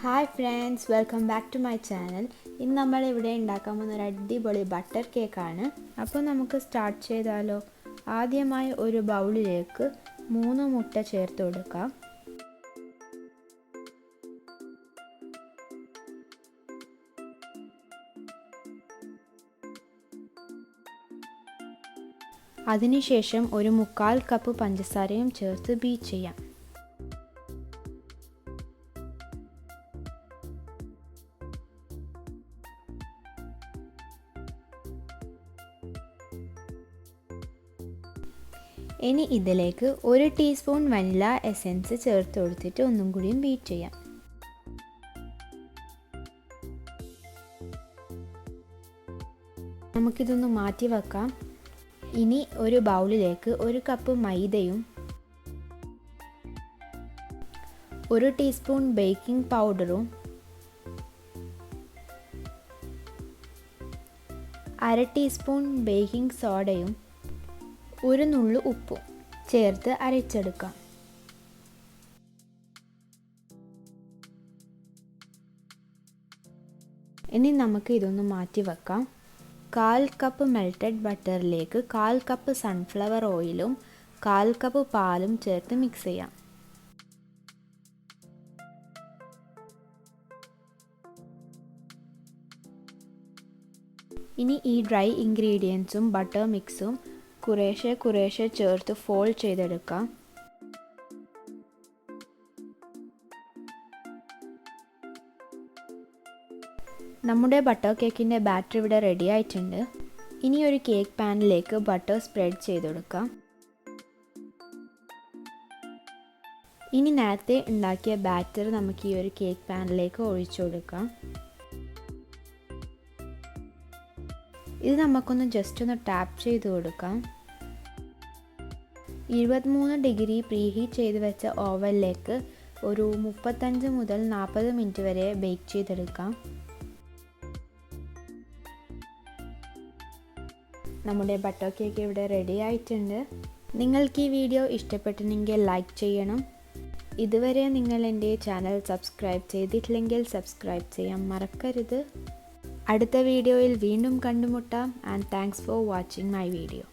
Hi friends, welcome back to my channel. ഇന്ന് നമ്മൾ ഇവിടെ ഉണ്ടാക്കാൻ പോകുന്ന ഒരു അടിപൊളി ബട്ടർ കേക്കാണ്. അപ്പോൾ നമുക്ക് സ്റ്റാർട്ട് ചെയ്താലോ. ആദ്യമായി ഒരു ബൗളിലേക്ക് 3 മുട്ട ചേർത്ത് കൊടുക്കാം. അതിനുശേഷം ഒരു 1/4 കപ്പ് പഞ്ചസാരയും ചേർത്ത് ബീറ്റ് ചെയ്യാം. ഇനി ഇതിലേക്ക് 1 ടീസ്പൂൺ വനില എസൻസ് ചേർത്ത് കൊടുത്തിട്ട് ഒന്നും കൂടിയും ബീറ്റ് ചെയ്യാം. നമുക്കിതൊന്ന് മാറ്റി വെക്കാം. ഇനി ഒരു ബൗളിലേക്ക് 1 കപ്പ് മൈദയും 1 ടീസ്പൂൺ ബേക്കിംഗ് പൗഡറും 1/2 ടീസ്പൂൺ ബേക്കിംഗ് സോഡയും 1 നുള്ളു ഉപ്പും ചേർത്ത് അരച്ചെടുക്കാം. ഇനി നമുക്ക് ഇതൊന്ന് മാറ്റി വെക്കാം. 1/4 കപ്പ് മെൽറ്റഡ് ബട്ടറിലേക്ക് 1/4 കപ്പ് സൺഫ്ലവർ ഓയിലും 1/4 കപ്പ് പാലും ചേർത്ത് മിക്സ് ചെയ്യാം. ഇനി ഈ ഡ്രൈ ഇൻഗ്രീഡിയൻസും ബട്ടർ മിക്സും കുറേശ്ശെ ചേർത്ത് ഫോൾഡ് ചെയ്തെടുക്കാം. നമ്മുടെ ബട്ടർ കേക്കിൻ്റെ ബാറ്റർ ഇവിടെ റെഡി ആയിട്ടുണ്ട്. ഇനി ഒരു കേക്ക് പാനിലേക്ക് ബട്ടർ സ്പ്രെഡ് ചെയ്ത് കൊടുക്കാം. ഇനി നേരത്തെ ഉണ്ടാക്കിയ ബാറ്റർ നമുക്ക് ഈ ഒരു കേക്ക് പാനിലേക്ക് ഒഴിച്ചു കൊടുക്കാം. ഇത് നമുക്കൊന്ന് ജസ്റ്റ് ഒന്ന് ടാപ്പ് ചെയ്ത് കൊടുക്കാം. 23 ഡിഗ്രി പ്രീഹീറ്റ് ചെയ്ത് വെച്ച ഓവനിലേക്ക് ഒരു 35 മുതൽ 40 മിനിറ്റ് വരെ ബേക്ക് ചെയ്തെടുക്കാം. നമ്മുടെ ബട്ടർ കേക്ക് ഇവിടെ റെഡി ആയിട്ടുണ്ട്. നിങ്ങൾക്ക് ഈ വീഡിയോ ഇഷ്ടപ്പെട്ടിട്ടുണ്ടെങ്കിൽ ലൈക്ക് ചെയ്യണം. ഇതുവരെ നിങ്ങൾ എൻ്റെ ചാനൽ സബ്സ്ക്രൈബ് ചെയ്തിട്ടില്ലെങ്കിൽ സബ്സ്ക്രൈബ് ചെയ്യാൻ മറക്കരുത്. അടുത്ത വീഡിയോയിൽ വീണ്ടും കണ്ടുമുട്ടാം. And thanks for watching my video.